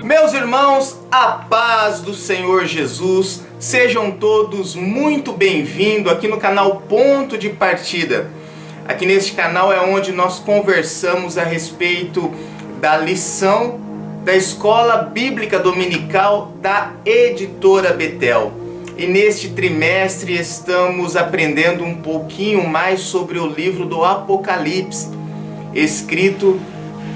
Meus irmãos, a paz do Senhor Jesus, sejam todos muito bem-vindos aqui no canal Ponto de Partida. Aqui neste canal é onde nós conversamos a respeito da lição da Escola Bíblica Dominical da Editora Betel. E neste trimestre estamos aprendendo um pouquinho mais sobre o livro do Apocalipse, escrito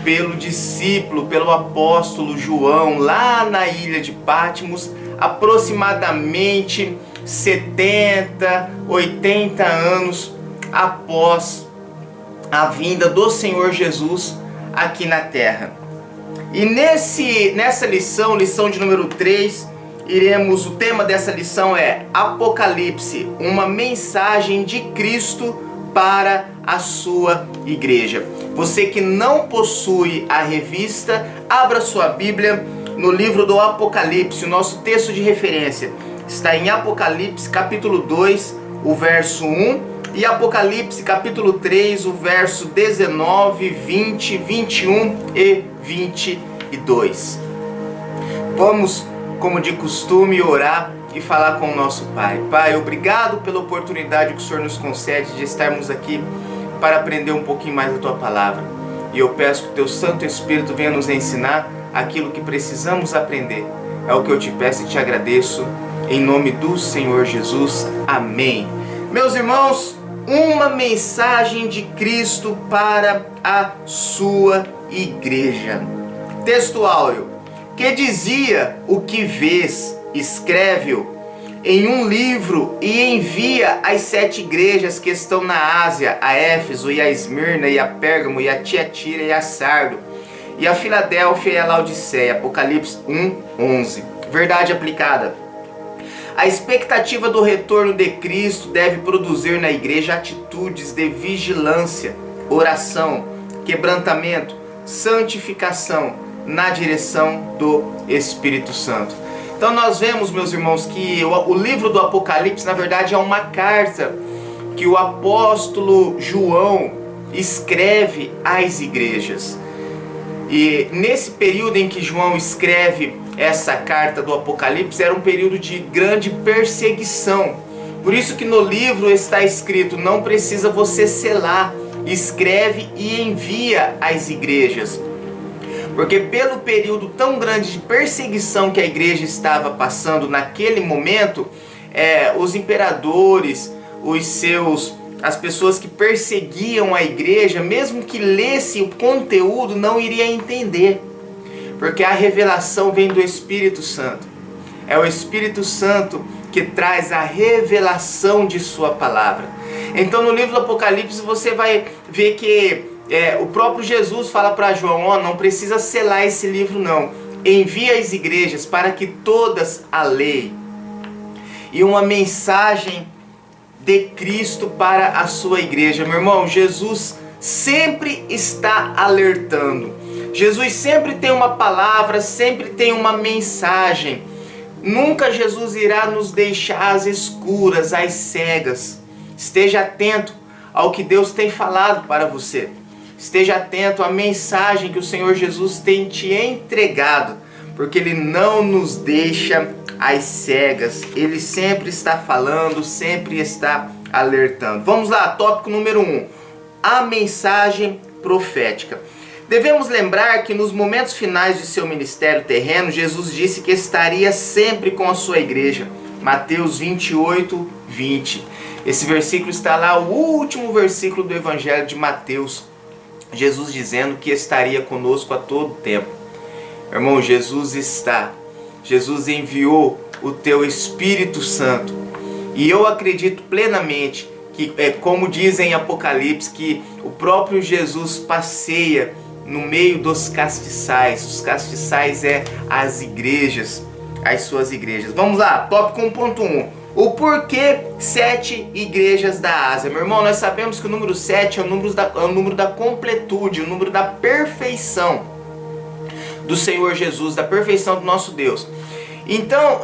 pelo discípulo, pelo apóstolo João, lá na ilha de Patmos, aproximadamente 70, 80 anos após a vinda do Senhor Jesus aqui na terra. E nessa lição de número 3, o tema dessa lição é Apocalipse, uma mensagem de Cristo para a sua igreja. Você que não possui a revista, abra sua Bíblia no livro do Apocalipse. O nosso texto de referência está em Apocalipse capítulo 2, o verso 1, e Apocalipse capítulo 3, o verso 19, 20, 21 e 22. Vamos, como de costume, orar e falar com o nosso Pai. Pai, obrigado pela oportunidade que o Senhor nos concede de estarmos aqui para aprender um pouquinho mais da Tua Palavra. E eu peço que o Teu Santo Espírito venha nos ensinar aquilo que precisamos aprender. É o que eu te peço e te agradeço, em nome do Senhor Jesus. Amém. Meus irmãos, uma mensagem de Cristo para a sua igreja. Texto áureo. Que dizia: o que vês, escreve-o em um livro e envia às 7 igrejas que estão na Ásia, a Éfeso e a Esmirna e a Pérgamo e a Tiatira e a Sardo e a Filadélfia e a Laodiceia. Apocalipse 1:11. Verdade aplicada. A expectativa do retorno de Cristo deve produzir na igreja atitudes de vigilância, oração, quebrantamento, santificação na direção do Espírito Santo. Então nós vemos, meus irmãos, que o livro do Apocalipse, na verdade, é uma carta que o apóstolo João escreve às igrejas. E nesse período em que João escreve essa carta do Apocalipse, era um período de grande perseguição. Por isso que no livro está escrito: não precisa você selar, escreve e envia às igrejas. Porque pelo período tão grande de perseguição que a igreja estava passando naquele momento, os imperadores, as pessoas que perseguiam a igreja, mesmo que lesse o conteúdo, não iria entender. Porque a revelação vem do Espírito Santo. É o Espírito Santo que traz a revelação de sua palavra. Então no livro do Apocalipse você vai ver que o próprio Jesus fala para João: não precisa selar esse livro não. Envia às igrejas para que todas a leiam. E uma mensagem de Cristo para a sua igreja. Meu irmão, Jesus sempre está alertando. Jesus sempre tem uma palavra, sempre tem uma mensagem. Nunca Jesus irá nos deixar às escuras, às cegas. Esteja atento ao que Deus tem falado para você. Esteja atento à mensagem que o Senhor Jesus tem te entregado, porque Ele não nos deixa às cegas. Ele sempre está falando, sempre está alertando. Vamos lá, tópico número 1. A mensagem profética. Devemos lembrar que nos momentos finais de seu ministério terreno, Jesus disse que estaria sempre com a sua igreja. Mateus 28, 20. Esse versículo está lá, o último versículo do Evangelho de Mateus. Jesus dizendo que estaria conosco a todo tempo. Irmão, Jesus está. Jesus enviou o teu Espírito Santo. E eu acredito plenamente que, como dizem em Apocalipse, que o próprio Jesus passeia no meio dos castiçais. Os castiçais as igrejas, as suas igrejas. Vamos lá, tópico 1.1. O porquê 7 igrejas da Ásia? Meu irmão, nós sabemos que o número 7 é o número da completude, o número da perfeição do Senhor Jesus, da perfeição do nosso Deus. Então,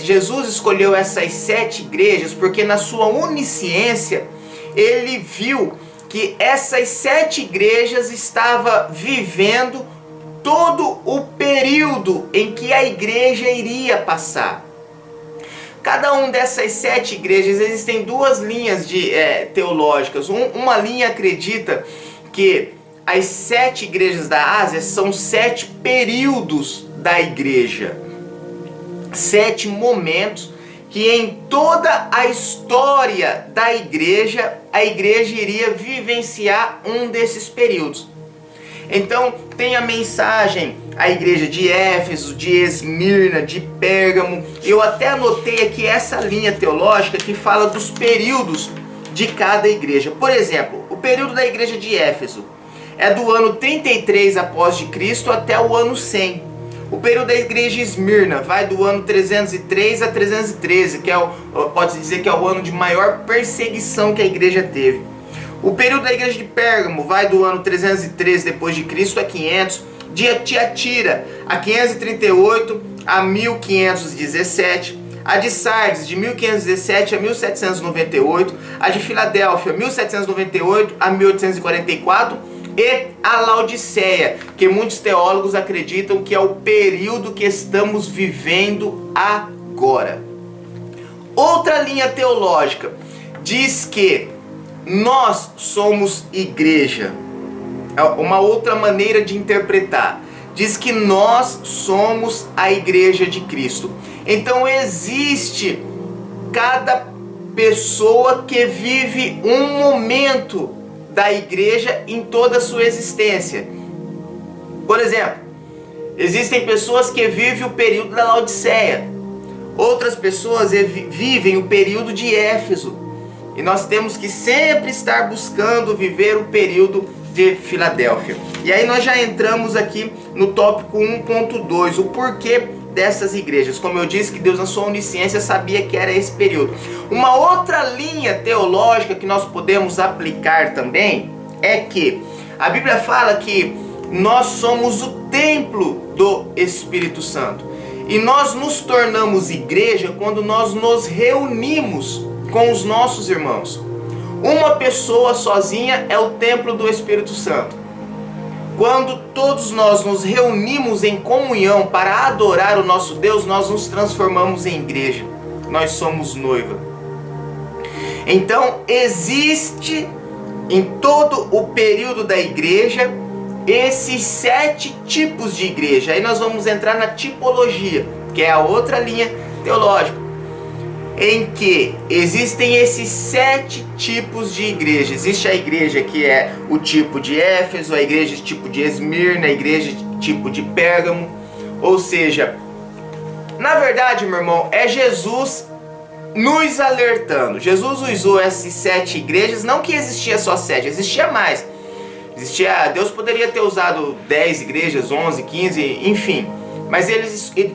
Jesus escolheu essas 7 igrejas porque na sua onisciência Ele viu que essas 7 igrejas estavam vivendo todo o período em que a igreja iria passar. Cada uma dessas 7 igrejas, existem 2 linhas teológicas. Uma linha acredita que as 7 igrejas da Ásia são 7 períodos da igreja. 7 momentos que em toda a história da igreja, a igreja iria vivenciar um desses períodos. Então tem a mensagem à igreja de Éfeso, de Esmirna, de Pérgamo. Eu até anotei aqui essa linha teológica que fala dos períodos de cada igreja. Por exemplo, o período da igreja de Éfeso é do ano 33 após de Cristo até o ano 100. O período da igreja de Esmirna vai do ano 303 a 313, que pode-se dizer que é o ano de maior perseguição que a igreja teve. O período da igreja de Pérgamo vai do ano 313 depois de Cristo a 500, de Tiatira a 538 a 1517, a de Sardes de 1517 a 1798, a de Filadélfia 1798 a 1844 e a Laodiceia, que muitos teólogos acreditam que é o período que estamos vivendo agora. Outra linha teológica diz que nós somos igreja. É uma outra maneira de interpretar. Diz que nós somos a igreja de Cristo. Então existe cada pessoa que vive um momento da igreja em toda a sua existência. Por exemplo, existem pessoas que vivem o período da Laodiceia. Outras pessoas vivem o período de Éfeso. E nós temos que sempre estar buscando viver o período de Filadélfia. E aí nós já entramos aqui no tópico 1.2, o porquê dessas igrejas. Como eu disse, que Deus na sua onisciência sabia que era esse período. Uma outra linha teológica que nós podemos aplicar também é que a Bíblia fala que nós somos o templo do Espírito Santo. E nós nos tornamos igreja quando nós nos reunimos com os nossos irmãos. Uma pessoa sozinha é o templo do Espírito Santo. Quando todos nós nos reunimos em comunhão para adorar o nosso Deus, nós nos transformamos em igreja. Nós somos noiva. Então, existe em todo o período da igreja esses 7 tipos de igreja. Aí nós vamos entrar na tipologia, que é a outra linha teológica, em que existem esses 7 tipos de igreja. Existe a igreja que é o tipo de Éfeso, a igreja de tipo de Esmirna, a igreja de tipo de Pérgamo. Ou seja, na verdade, meu irmão, é Jesus nos alertando. Jesus usou essas 7 igrejas, não que existia só 7, existia mais. Deus poderia ter usado 10 igrejas, 11, 15, enfim. Mas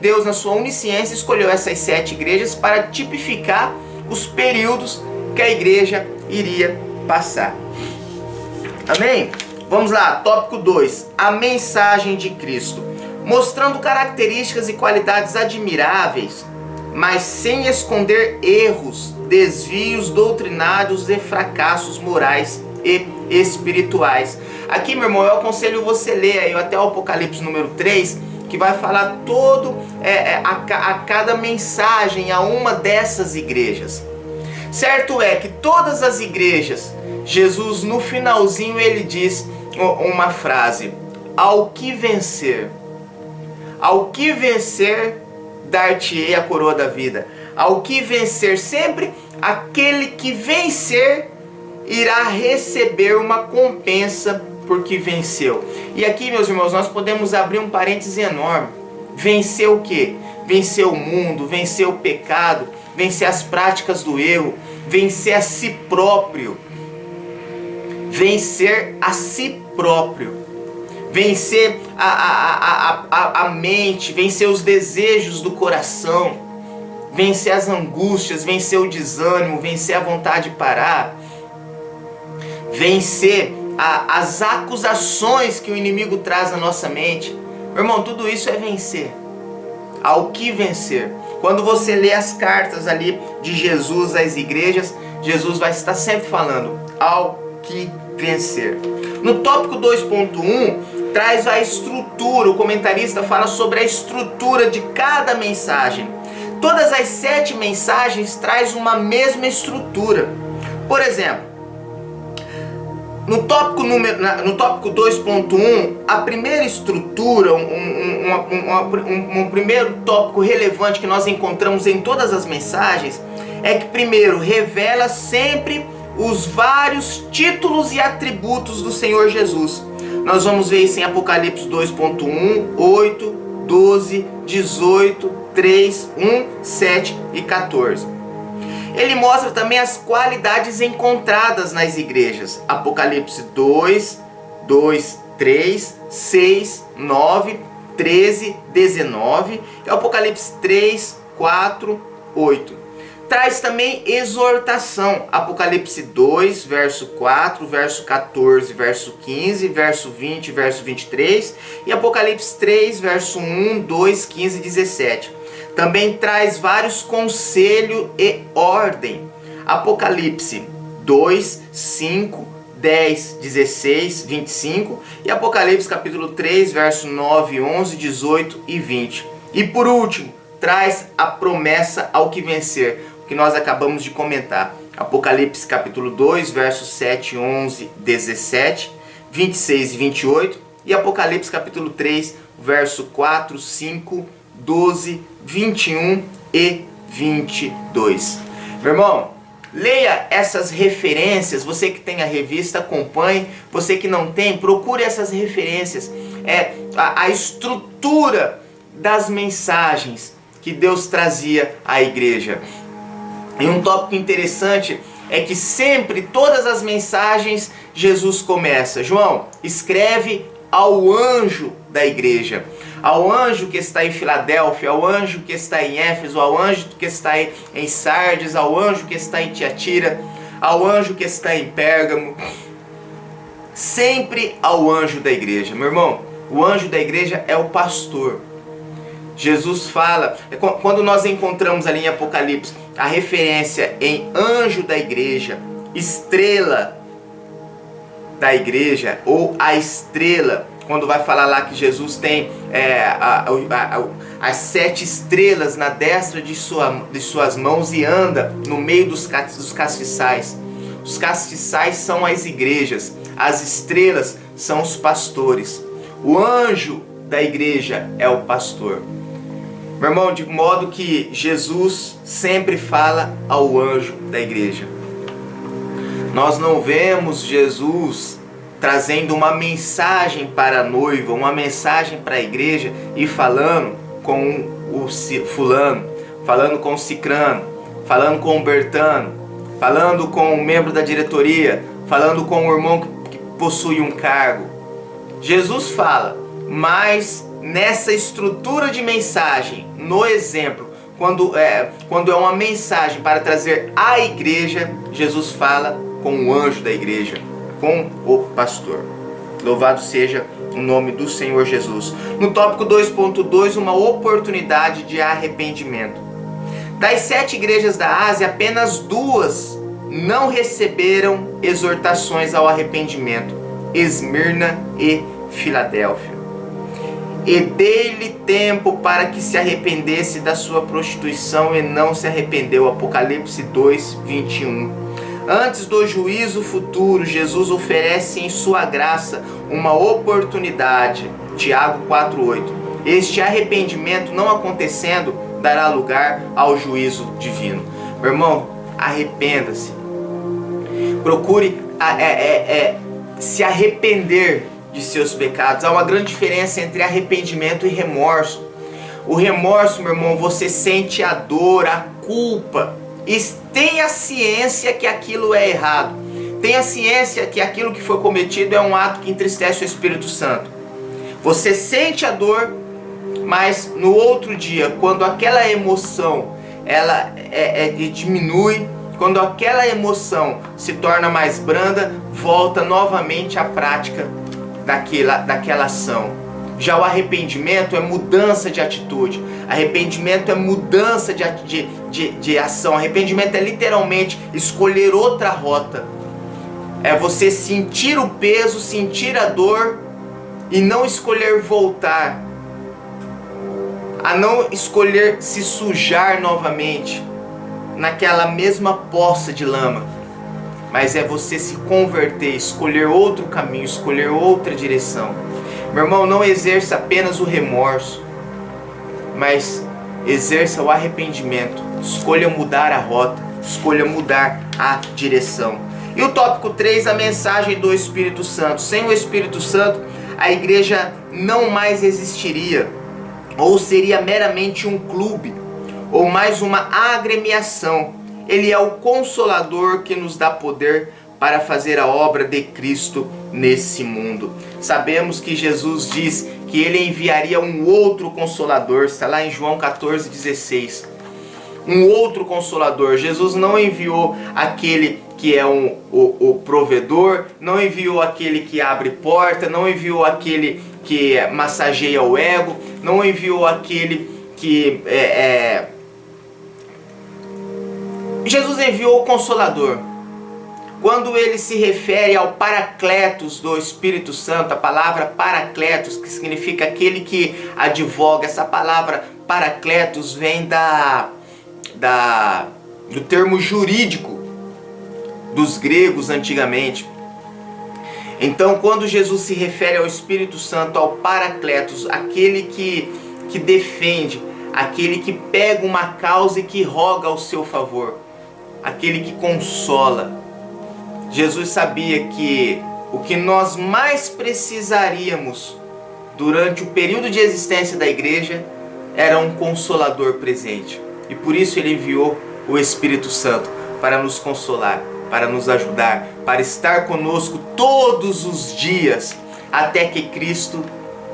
Deus, na sua onisciência, escolheu essas 7 igrejas para tipificar os períodos que a igreja iria passar. Amém? Vamos lá, tópico 2. A mensagem de Cristo. Mostrando características e qualidades admiráveis, mas sem esconder erros, desvios doutrinários e fracassos morais e espirituais. Aqui, meu irmão, eu aconselho você ler aí até o Apocalipse número 3, que vai falar todo a cada mensagem a uma dessas igrejas. Certo é que todas as igrejas, Jesus no finalzinho ele diz uma frase: ao que vencer dar-te-ei a coroa da vida. Ao que vencer, sempre aquele que vencer irá receber uma compensa porque venceu. E aqui, meus irmãos, nós podemos abrir um parêntese enorme. Vencer o quê? Vencer o mundo, vencer o pecado, vencer as práticas do erro, vencer a si próprio. Vencer a si próprio. Vencer a mente, vencer os desejos do coração, vencer as angústias, vencer o desânimo, vencer a vontade de parar, vencer as acusações que o inimigo traz à nossa mente. Meu irmão, tudo isso é vencer. Ao que vencer? Quando você lê as cartas ali de Jesus às igrejas, Jesus vai estar sempre falando ao que vencer. No tópico 2.1, traz a estrutura, o comentarista fala sobre a estrutura de cada mensagem. Todas as 7 mensagens traz uma mesma estrutura. Por exemplo, no tópico 2.1, a primeira estrutura, um primeiro tópico relevante que nós encontramos em todas as mensagens é que primeiro revela sempre os vários títulos e atributos do Senhor Jesus. Nós vamos ver isso em Apocalipse 2.1, 8, 12, 18, 3, 1, 7 e 14. Ele mostra também as qualidades encontradas nas igrejas. Apocalipse 2, 3, 6, 9, 13, 19 e Apocalipse 3, 4, 8. Traz também exortação. Apocalipse 2, verso 4, verso 14, verso 15, verso 20, verso 23 e Apocalipse 3, verso 1, 2, 15 e 17. Também traz vários conselhos e ordem. Apocalipse 2, 5, 10, 16, 25 e Apocalipse capítulo 3, verso 9, 11, 18 e 20. E por último, traz a promessa ao que vencer, que nós acabamos de comentar. Apocalipse capítulo 2, versos 7, 11, 17, 26 e 28 e Apocalipse capítulo 3, verso 4, 5, 12, 21 e 22. Meu irmão, leia essas referências. Você que tem a revista, acompanhe. Você que não tem, procure essas referências. A estrutura das mensagens que Deus trazia à igreja. E um tópico interessante é que sempre, todas as mensagens, Jesus começa: João, escreve ao anjo da igreja, ao anjo que está em Filadélfia, ao anjo que está em Éfeso, ao anjo que está em Sardes, ao anjo que está em Tiatira, ao anjo que está em Pérgamo. Sempre ao anjo da igreja. Meu irmão, o anjo da igreja é o pastor. Jesus fala, quando nós encontramos ali em Apocalipse a referência em anjo da igreja, estrela da igreja, ou a estrela, quando vai falar lá que Jesus tem as 7 estrelas na destra de suas mãos e anda no meio dos castiçais. Os castiçais são as igrejas, as estrelas são os pastores. O anjo da igreja é o pastor. Meu irmão, de modo que Jesus sempre fala ao anjo da igreja. Nós não vemos Jesus trazendo uma mensagem para a noiva, uma mensagem para a igreja e falando com o fulano, falando com o cicrano, falando com o bertano, falando com o membro da diretoria, falando com o irmão que possui um cargo. Jesus fala, mas nessa estrutura de mensagem, no exemplo, quando é uma mensagem para trazer à igreja, Jesus fala com o anjo da igreja, com o pastor. Louvado seja o nome do Senhor Jesus. No tópico 2.2, uma oportunidade de arrependimento. Das 7 igrejas da Ásia, apenas 2 não receberam exortações ao arrependimento: Esmirna e Filadélfia. E dei-lhe tempo para que se arrependesse da sua prostituição e não se arrependeu. Apocalipse 2, 21. Antes do juízo futuro, Jesus oferece em sua graça uma oportunidade. Tiago 4:8. Este arrependimento não acontecendo, dará lugar ao juízo divino. Meu irmão, arrependa-se. Procure se arrepender de seus pecados. Há uma grande diferença entre arrependimento e remorso. O remorso, meu irmão, você sente a dor, a culpa, e tenha ciência que aquilo é errado. Tenha ciência que aquilo que foi cometido é um ato que entristece o Espírito Santo. Você sente a dor, mas no outro dia, quando aquela emoção ela diminui, quando aquela emoção se torna mais branda, volta novamente à prática daquela ação. Já o arrependimento é mudança de atitude. Arrependimento é mudança de ação. Arrependimento é literalmente escolher outra rota. É você sentir o peso, sentir a dor e não escolher voltar, a não escolher se sujar novamente naquela mesma poça de lama, mas é você se converter, escolher outro caminho, escolher outra direção. Meu irmão, não exerça apenas o remorso, mas exerça o arrependimento. Escolha mudar a rota, escolha mudar a direção. E o tópico 3, a mensagem do Espírito Santo. Sem o Espírito Santo, a igreja não mais existiria, ou seria meramente um clube, ou mais uma agremiação. Ele é o Consolador que nos dá poder para fazer a obra de Cristo nesse mundo. Sabemos que Jesus diz que Ele enviaria um outro Consolador, está lá em João 14,16. Um outro Consolador. Jesus não enviou aquele que é o provedor, não enviou aquele que abre porta, não enviou aquele que massageia o ego, não enviou aquele que Jesus enviou o Consolador. Quando ele se refere ao Paracletos do Espírito Santo, a palavra Paracletos, que significa aquele que advoga, essa palavra Paracletos vem do termo jurídico dos gregos antigamente. Então, quando Jesus se refere ao Espírito Santo, ao Paracletos, aquele que defende, aquele que pega uma causa e que roga ao seu favor, aquele que consola. Jesus sabia que o que nós mais precisaríamos durante o período de existência da igreja era um Consolador presente. E por isso Ele enviou o Espírito Santo para nos consolar, para nos ajudar, para estar conosco todos os dias, até que Cristo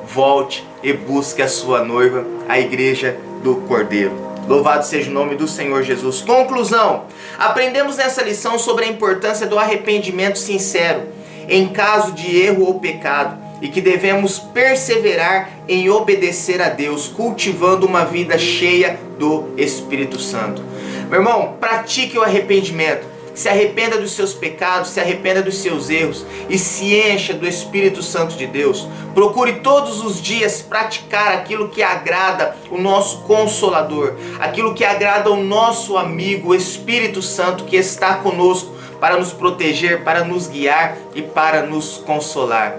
volte e busque a sua noiva, a igreja do Cordeiro. Louvado seja o nome do Senhor Jesus. Conclusão: aprendemos nessa lição sobre a importância do arrependimento sincero em caso de erro ou pecado, e que devemos perseverar em obedecer a Deus, cultivando uma vida cheia do Espírito Santo. Meu irmão, pratique o arrependimento. Se arrependa dos seus pecados, se arrependa dos seus erros e se encha do Espírito Santo de Deus. Procure todos os dias praticar aquilo que agrada o nosso Consolador, aquilo que agrada o nosso amigo, o Espírito Santo, que está conosco para nos proteger, para nos guiar e para nos consolar.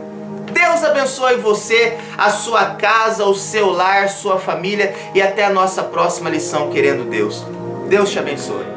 Deus abençoe você, a sua casa, o seu lar, sua família, e até a nossa próxima lição, querendo Deus. Deus te abençoe.